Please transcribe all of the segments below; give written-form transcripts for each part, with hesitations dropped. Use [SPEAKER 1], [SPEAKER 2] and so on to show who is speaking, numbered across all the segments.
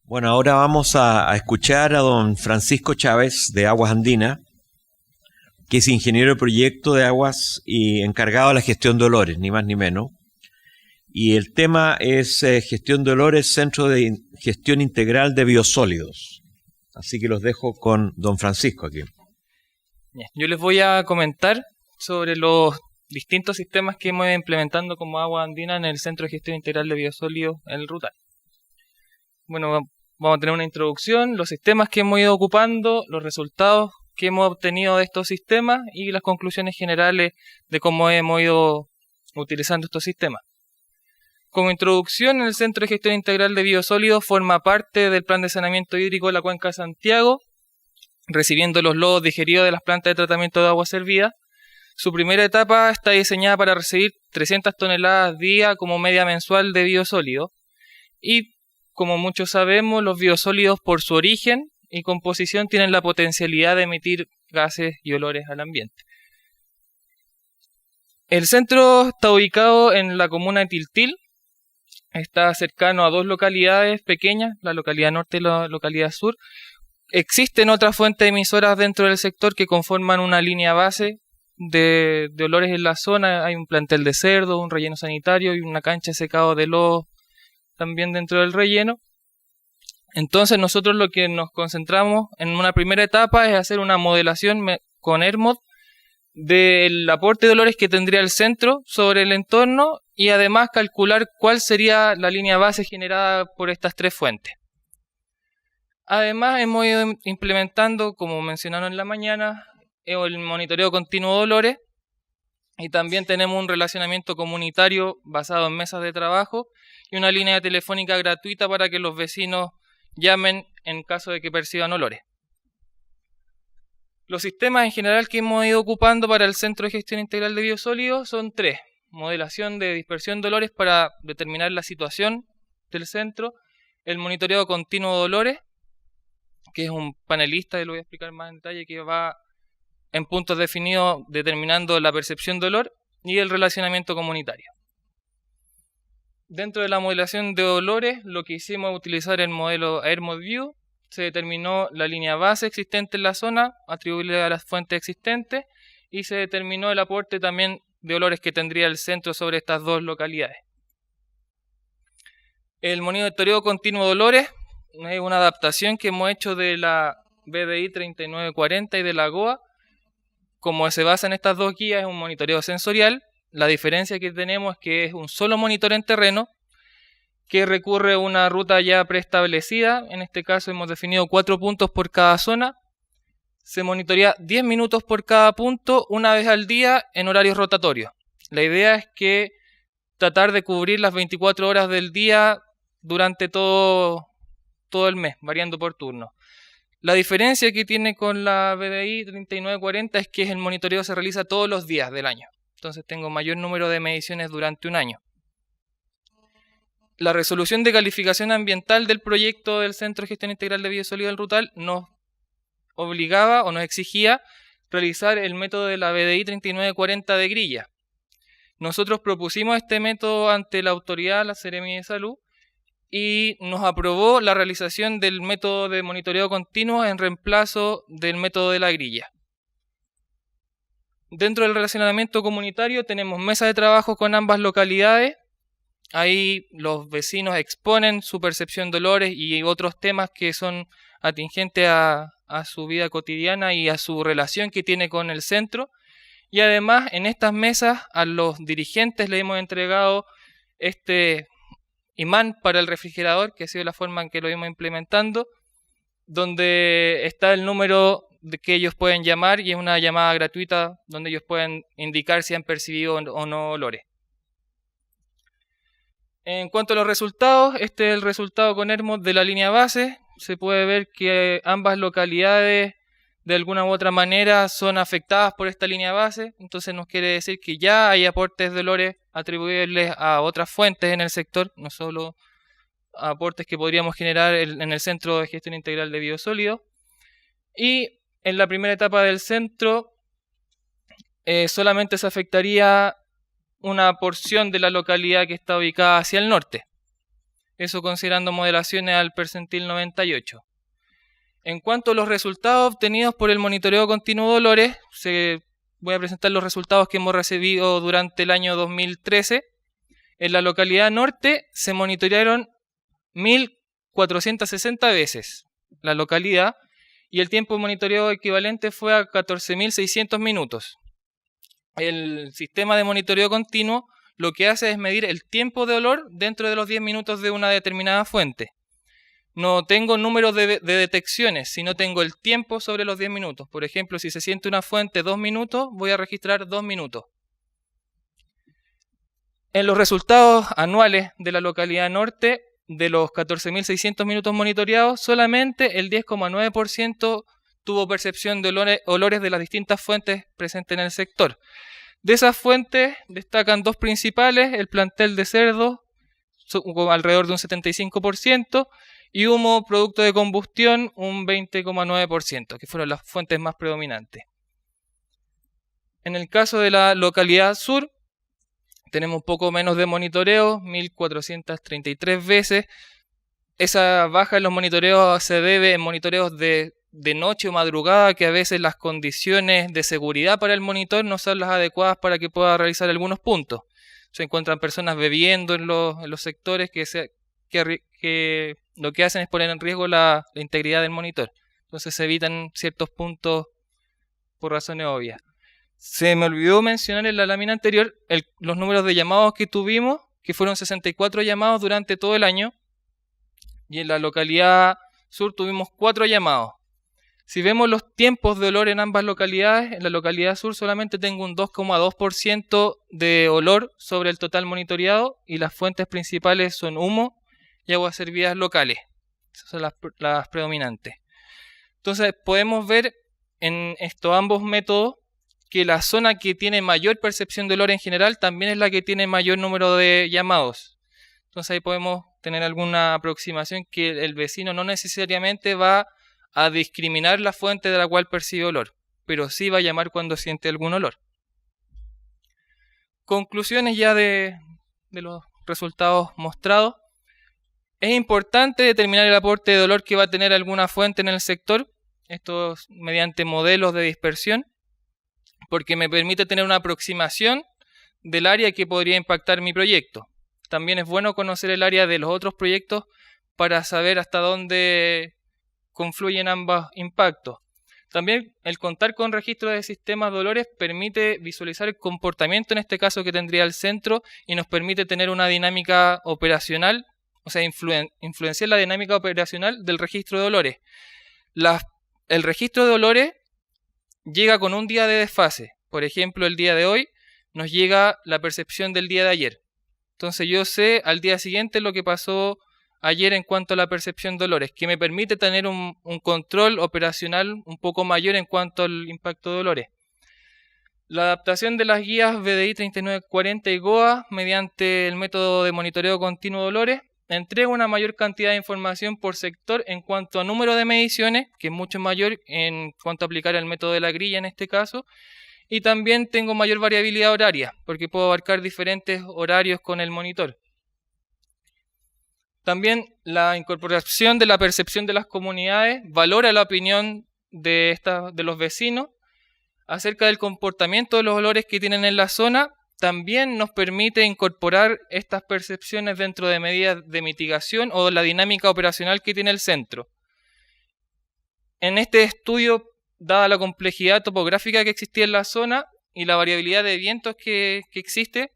[SPEAKER 1] Bueno, ahora vamos a escuchar a don Francisco Chávez de Aguas Andinas, que es ingeniero de proyecto de aguas y encargado de la gestión de olores, ni más ni menos. Y el tema es gestión de olores, Centro de Gestión Integral de Biosólidos. Así que los dejo con don Francisco aquí.
[SPEAKER 2] Yo les voy a comentar sobre los distintos sistemas que hemos ido implementando como Agua Andina en el Centro de Gestión Integral de Biosólidos en el Rutal. Bueno, vamos a tener una introducción, los sistemas que hemos ido ocupando, los resultados que hemos obtenido de estos sistemas y las conclusiones generales de cómo hemos ido utilizando estos sistemas. Como introducción, el Centro de Gestión Integral de Biosólidos forma parte del Plan de Saneamiento Hídrico de la Cuenca de Santiago, recibiendo los lodos digeridos de las plantas de tratamiento de agua servida. Su primera etapa está diseñada para recibir 300 toneladas día como media mensual de biosólidos. Y, como muchos sabemos, los biosólidos por su origen y composición tienen la potencialidad de emitir gases y olores al ambiente. El centro está ubicado en la comuna de Tiltil. Está cercano a dos localidades pequeñas, la localidad norte y la localidad sur. Existen otras fuentes emisoras dentro del sector que conforman una línea base de olores en la zona. Hay un plantel de cerdo, un relleno sanitario y una cancha de secado de lodo también dentro del relleno. Entonces nosotros lo que nos concentramos en una primera etapa es hacer una modelación con ERMOD del aporte de olores que tendría el centro sobre el entorno y además calcular cuál sería la línea base generada por estas tres fuentes. Además hemos ido implementando, como mencionaron en la mañana, el monitoreo continuo de olores y también tenemos un relacionamiento comunitario basado en mesas de trabajo y una línea telefónica gratuita para que los vecinos llamen en caso de que perciban olores. Los sistemas en general que hemos ido ocupando para el Centro de Gestión Integral de Biosólidos son tres. Modelación de dispersión de olores para determinar la situación del centro, el monitoreo continuo de olores, que es un panelista, y lo voy a explicar más en detalle, que va en puntos definidos determinando la percepción de olor, y el relacionamiento comunitario. Dentro de la modelación de olores, lo que hicimos es utilizar el modelo AirModView. Se determinó la línea base existente en la zona, atribuible a las fuentes existentes, y se determinó el aporte también de olores que tendría el centro sobre estas dos localidades. El monitoreo continuo de olores es una adaptación que hemos hecho de la BDI 3940 y de la GOA. Como se basa en estas dos guías, es un monitoreo sensorial. La diferencia que tenemos es que es un solo monitor en terreno que recurre a una ruta ya preestablecida. En este caso hemos definido 4 puntos por cada zona. Se monitorea 10 minutos por cada punto, una vez al día en horarios rotatorios. La idea es que tratar de cubrir las 24 horas del día durante todo el mes, variando por turno. La diferencia que tiene con la BDI 3940 es que el monitoreo se realiza todos los días del año. Entonces tengo mayor número de mediciones durante un año. La resolución de calificación ambiental del proyecto del Centro de Gestión Integral de Biosólidos del Rutal nos obligaba o nos exigía realizar el método de la BDI 3940 de grilla. Nosotros propusimos este método ante la autoridad, la Seremi de Salud, y nos aprobó la realización del método de monitoreo continuo en reemplazo del método de la grilla. Dentro del relacionamiento comunitario tenemos mesas de trabajo con ambas localidades. Ahí los vecinos exponen su percepción de olores y otros temas que son atingentes a su vida cotidiana y a su relación que tiene con el centro. Y además en estas mesas a los dirigentes les hemos entregado este imán para el refrigerador, que ha sido la forma en que lo hemos implementando, donde está el número de que ellos pueden llamar y es una llamada gratuita donde ellos pueden indicar si han percibido o no olores. En cuanto a los resultados, este es el resultado con ERMOD de la línea base. Se puede ver que ambas localidades de alguna u otra manera son afectadas por esta línea base, entonces nos quiere decir que ya hay aportes de olores atribuibles a otras fuentes en el sector, no solo aportes que podríamos generar en el Centro de Gestión Integral de Biosólidos. Y en la primera etapa del centro solamente se afectaría una porción de la localidad que está ubicada hacia el norte. eso considerando modelaciones al percentil 98. En cuanto a los resultados obtenidos por el monitoreo continuo de dolores, voy a presentar los resultados que hemos recibido durante el año 2013. En la localidad norte se monitorearon 1.460 veces la localidad y el tiempo de monitoreo equivalente fue a 14.600 minutos. El sistema de monitoreo continuo lo que hace es medir el tiempo de dolor dentro de los 10 minutos de una determinada fuente. No tengo números de detecciones, sino tengo el tiempo sobre los 10 minutos. Por ejemplo, si se siente una fuente 2 minutos, voy a registrar 2 minutos. En los resultados anuales de la localidad norte, de los 14.600 minutos monitoreados, solamente el 10,9% tuvo percepción de olores de las distintas fuentes presentes en el sector. De esas fuentes destacan dos principales, el plantel de cerdo, alrededor de un 75%, y humo producto de combustión, un 20,9%, que fueron las fuentes más predominantes. En el caso de la localidad sur, tenemos un poco menos de monitoreo, 1.433 veces. Esa baja en los monitoreos se debe en monitoreos de noche o madrugada, que a veces las condiciones de seguridad para el monitor no son las adecuadas para que pueda realizar algunos puntos. Se encuentran personas bebiendo en los sectores que lo que hacen es poner en riesgo la integridad del monitor. Entonces se evitan ciertos puntos por razones obvias. Se me olvidó mencionar en la lámina anterior los números de llamados que tuvimos, que fueron 64 llamados durante todo el año, y en la localidad sur tuvimos 4 llamados. Si vemos los tiempos de olor en ambas localidades, en la localidad sur solamente tengo un 2,2% de olor sobre el total monitoreado, y las fuentes principales son humo y aguas servidas locales. Esas son las predominantes. Entonces podemos ver en estos ambos métodos que la zona que tiene mayor percepción de olor en general también es la que tiene mayor número de llamados. Entonces ahí podemos tener alguna aproximación que el vecino no necesariamente va a discriminar la fuente de la cual percibe olor, pero sí va a llamar cuando siente algún olor. Conclusiones ya de los resultados mostrados. Es importante determinar el aporte de olor que va a tener alguna fuente en el sector, esto mediante modelos de dispersión, porque me permite tener una aproximación del área que podría impactar mi proyecto. También es bueno conocer el área de los otros proyectos para saber hasta dónde confluyen ambos impactos. También el contar con registro de sistemas de olores permite visualizar el comportamiento, en este caso que tendría el centro, y nos permite tener una dinámica operacional, o sea, influenciar la dinámica operacional del registro de olores. El registro de olores llega con un día de desfase. Por ejemplo, el día de hoy nos llega la percepción del día de ayer. Entonces yo sé al día siguiente lo que pasó ayer en cuanto a la percepción de olores, que me permite tener un control operacional un poco mayor en cuanto al impacto de olores. La adaptación de las guías BDI 3940 y GOA mediante el método de monitoreo continuo de olores entrega una mayor cantidad de información por sector en cuanto a número de mediciones, que es mucho mayor en cuanto a aplicar el método de la grilla en este caso, y también tengo mayor variabilidad horaria, porque puedo abarcar diferentes horarios con el monitor. También la incorporación de la percepción de las comunidades valora la opinión de los vecinos acerca del comportamiento de los olores que tienen en la zona. También nos permite incorporar estas percepciones dentro de medidas de mitigación o la dinámica operacional que tiene el centro. En este estudio, dada la complejidad topográfica que existía en la zona y la variabilidad de vientos que existe,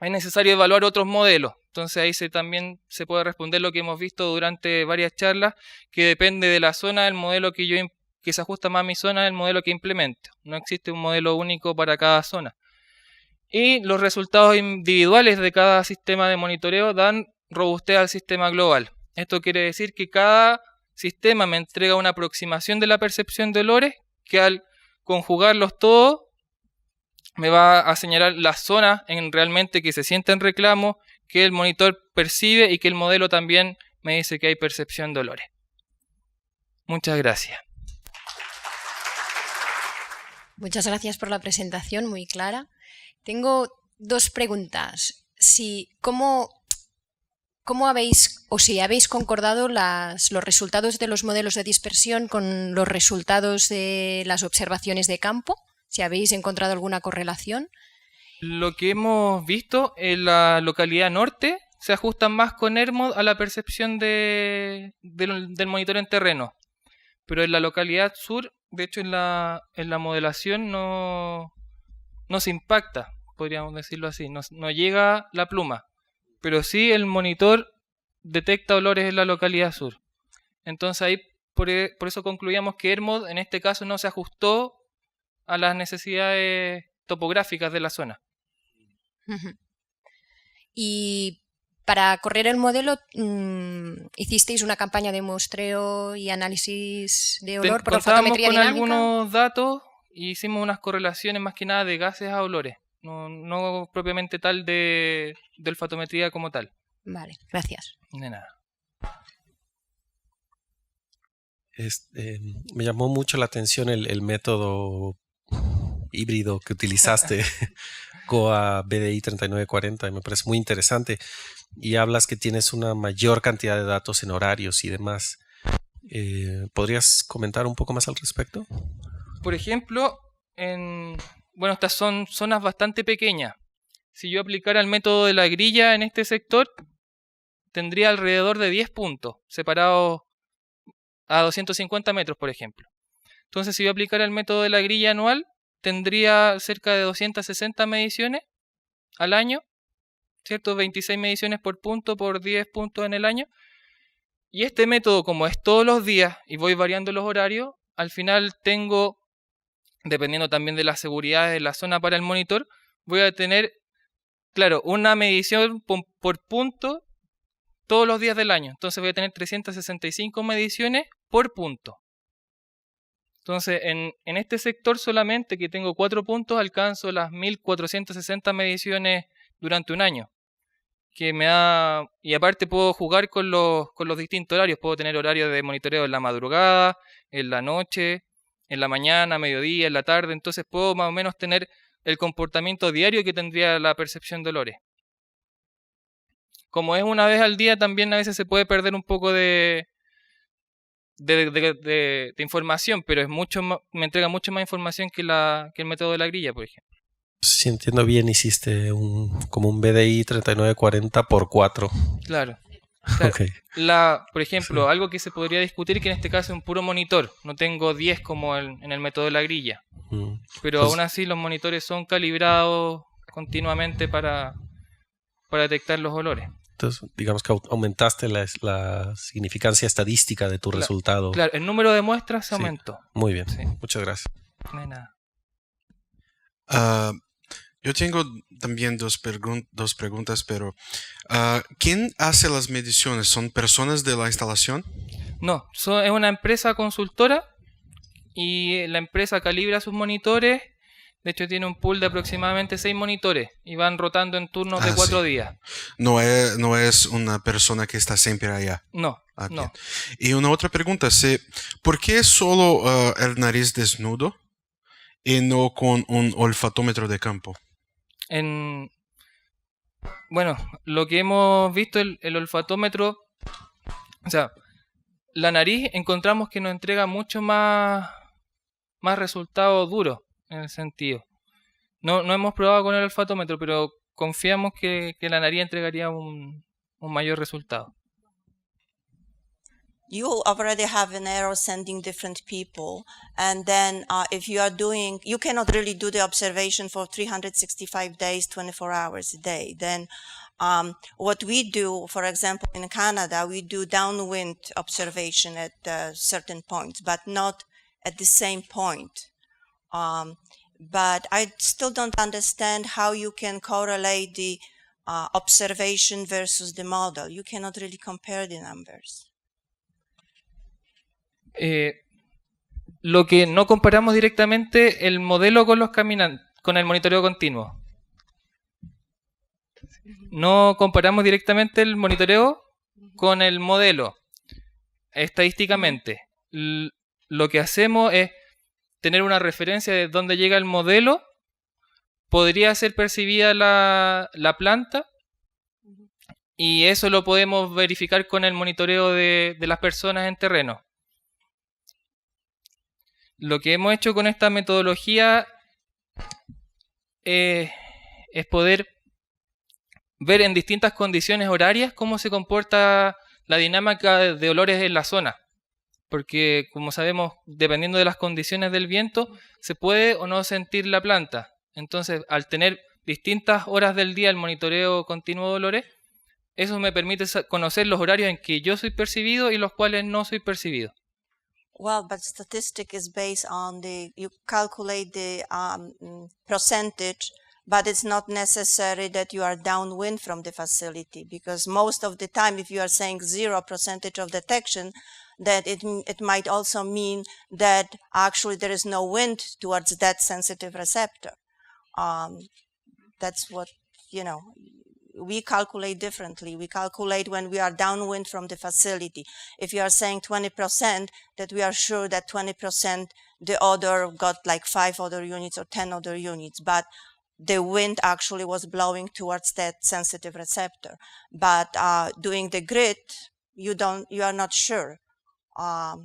[SPEAKER 2] es necesario evaluar otros modelos. Entonces ahí también se puede responder lo que hemos visto durante varias charlas, que depende de la zona, el modelo que se ajusta más a mi zona, el modelo que implemento. No existe un modelo único para cada zona. Y los resultados individuales de cada sistema de monitoreo dan robustez al sistema global. Esto quiere decir que cada sistema me entrega una aproximación de la percepción de olores que al conjugarlos todos me va a señalar las zonas en realmente que se sienten reclamos, que el monitor percibe y que el modelo también me dice que hay percepción de olores. Muchas gracias.
[SPEAKER 3] Muchas gracias por la presentación, muy clara. Tengo dos preguntas. ¿Cómo ¿cómo habéis, o si habéis concordado los resultados de los modelos de dispersión con los resultados de las observaciones de campo? Si habéis encontrado alguna correlación.
[SPEAKER 2] Lo que hemos visto en la localidad norte se ajusta más con ERMOD a la percepción del monitoreo en terreno. Pero en la localidad sur, de hecho en la modelación no se impacta, podríamos decirlo así, no llega la pluma. Pero sí el monitor detecta olores en la localidad sur. Entonces ahí por eso concluíamos que ERMOD en este caso no se ajustó a las necesidades topográficas de la zona.
[SPEAKER 3] Y para correr el modelo, ¿hicisteis una campaña de muestreo y análisis de olor por olfatometría dinámica?
[SPEAKER 2] Contábamos con algunos datos y hicimos unas correlaciones más que nada de gases a olores, no propiamente tal de olfatometría como tal.
[SPEAKER 3] Vale, gracias.
[SPEAKER 2] De nada.
[SPEAKER 4] Me llamó mucho la atención el método híbrido que utilizaste, GOA BDI 3940, me parece muy interesante. Y hablas que tienes una mayor cantidad de datos en horarios y demás. ¿Podrías comentar un poco más al respecto?
[SPEAKER 2] Por ejemplo, estas son zonas bastante pequeñas. Si yo aplicara el método de la grilla en este sector, tendría alrededor de 10 puntos, separados a 250 metros, por ejemplo. Entonces, si yo aplicara el método de la grilla anual, tendría cerca de 260 mediciones al año, ¿cierto? 26 mediciones por punto por 10 puntos en el año. Y este método, como es todos los días y voy variando los horarios, al final tengo, dependiendo también de la seguridad de la zona para el monitor, voy a tener, claro, una medición por punto todos los días del año. Entonces voy a tener 365 mediciones por punto. Entonces, en este sector solamente, que tengo 4 puntos, alcanzo las 1460 mediciones durante un año. Que me da. Y aparte puedo jugar con los distintos horarios. Puedo tener horarios de monitoreo en la madrugada, en la noche, en la mañana, mediodía, en la tarde. Entonces puedo más o menos tener el comportamiento diario que tendría la percepción de olores. Como es una vez al día, también a veces se puede perder un poco de información, pero me entrega mucho más información que el método de la grilla, por ejemplo.
[SPEAKER 4] Si entiendo bien, hiciste como un BDI 3940 por 4.
[SPEAKER 2] Claro.
[SPEAKER 4] Okay.
[SPEAKER 2] Por ejemplo, sí. Algo que se podría discutir, que en este caso es un puro monitor. No tengo 10 como en el método de la grilla. Pero aún así los monitores son calibrados continuamente para detectar los olores.
[SPEAKER 4] Entonces, digamos que aumentaste la significancia estadística de tu resultado.
[SPEAKER 2] Claro, el número de muestras se aumentó.
[SPEAKER 4] Muy bien, sí. Muchas gracias.
[SPEAKER 2] No hay nada.
[SPEAKER 5] Yo tengo también dos preguntas, pero ¿quién hace las mediciones? ¿Son personas de la instalación?
[SPEAKER 2] No, es una empresa consultora y la empresa calibra sus monitores. De hecho, tiene un pool de aproximadamente 6 monitores y van rotando en turnos de 4 días.
[SPEAKER 5] No es una persona que está siempre allá.
[SPEAKER 2] No,
[SPEAKER 5] no.
[SPEAKER 2] Bien.
[SPEAKER 5] Y una otra pregunta, ¿por qué solo el nariz desnudo y no con un olfatómetro de campo?
[SPEAKER 2] Lo que hemos visto, el olfatómetro, o sea, la nariz encontramos que nos entrega mucho más resultados duros. En el sentido. No hemos probado con el olfatómetro, pero confiamos que la nariz entregaría un mayor resultado.
[SPEAKER 6] You already have an arrow sending different people, and then if you are doing, you cannot really do the observation for 365 days, 24 hours a day. Then what we do, for example, in Canada, we do downwind observation at certain points, but not at the same point. But I still don't understand how you can correlate the observation versus the model. You cannot really compare the numbers.
[SPEAKER 2] Lo que no comparamos directamente el modelo con los caminantes, con el monitoreo continuo. No comparamos directamente el monitoreo con el modelo estadísticamente. Lo que hacemos es tener una referencia de dónde llega el modelo. Podría ser percibida la planta Y eso lo podemos verificar con el monitoreo de las personas en terreno. Lo que hemos hecho con esta metodología es poder ver en distintas condiciones horarias cómo se comporta la dinámica de olores en la zona. Porque, como sabemos, dependiendo de las condiciones del viento, se puede o no sentir la planta. Entonces, al tener distintas horas del día el monitoreo continuo de olores, eso me permite conocer los horarios en que yo soy percibido y los cuales no soy percibido.
[SPEAKER 6] Well, but statistic is based on you calculate the percentage, but it's not necessary that you are downwind from the facility, because most of the time, if you are saying 0% of detection, that it might also mean that actually there is no wind towards that sensitive receptor. That's what, we calculate differently. We calculate when we are downwind from the facility. If you are saying 20%, that we are sure that 20% the odor got like 5 odor units or 10 odor units, but the wind actually was blowing towards that sensitive receptor. But doing the grid, you are not sure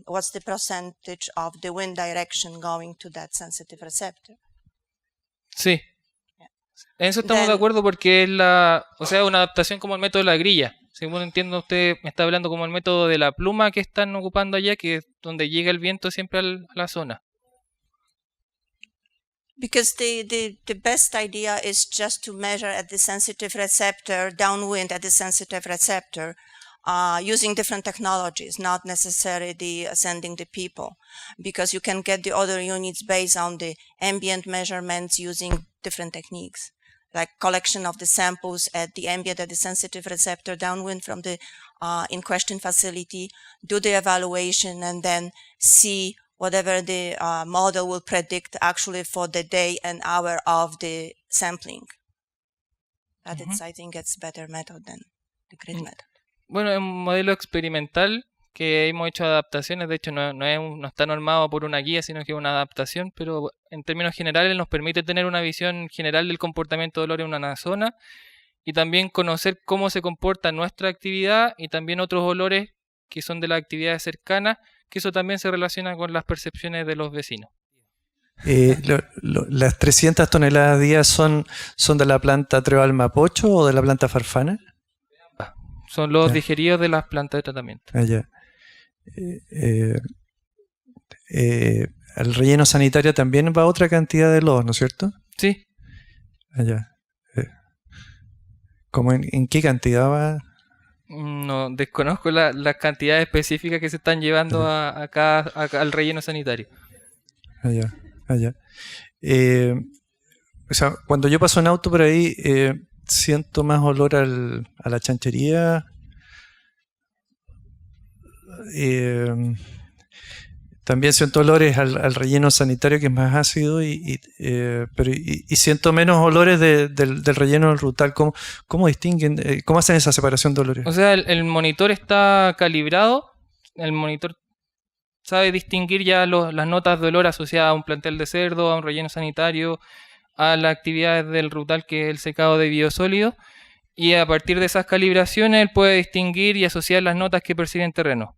[SPEAKER 6] what's the percentage of the wind direction going to that sensitive receptor.
[SPEAKER 2] Sí. En eso estamos de acuerdo porque es una adaptación como el método de la grilla. Según entiendo, usted me está hablando como el método de la pluma que están ocupando allá, que es donde llega el viento siempre a la zona.
[SPEAKER 6] Because the best idea is just to measure at the sensitive receptor, downwind at the sensitive receptor, using different technologies, not necessarily sending the people, because you can get the other units based on the ambient measurements using different techniques, like collection of the samples at the ambient at the sensitive receptor downwind from the in question facility, do the evaluation, and then see whatever the model will predict actually for the day and hour of the sampling. That I think it's a better method than the grid method.
[SPEAKER 2] Bueno, es un modelo experimental que hemos hecho adaptaciones. De hecho, no está normado por una guía, sino que es una adaptación, pero en términos generales nos permite tener una visión general del comportamiento de olor en una zona y también conocer cómo se comporta nuestra actividad y también otros olores que son de las actividades cercanas, que eso también se relaciona con las percepciones de los vecinos.
[SPEAKER 7] ¿Las 300 toneladas día son de la planta Trébal Mapocho o de la planta Farfana?
[SPEAKER 2] Son los digeridos de las plantas de tratamiento.
[SPEAKER 7] Ya. Al relleno sanitario también va otra cantidad de lodos, ¿no es cierto?
[SPEAKER 2] Sí.
[SPEAKER 7] Ya. ¿Cómo en qué cantidad va?
[SPEAKER 2] No, desconozco las cantidades específicas que se están llevando acá al relleno sanitario.
[SPEAKER 7] Allá. O sea, cuando yo paso en auto por ahí, siento más olor a la chanchería. También siento olores al relleno sanitario, que es más ácido, pero siento menos olores del relleno del rutal. ¿Cómo distinguen? ¿Cómo hacen esa separación de olores?
[SPEAKER 2] O sea, el monitor está calibrado. El monitor sabe distinguir ya las notas de olor asociadas a un plantel de cerdo, a un relleno sanitario, a las actividades del rutal, que es el secado de biosólidos. Y a partir de esas calibraciones él puede distinguir y asociar las notas que percibe en terreno.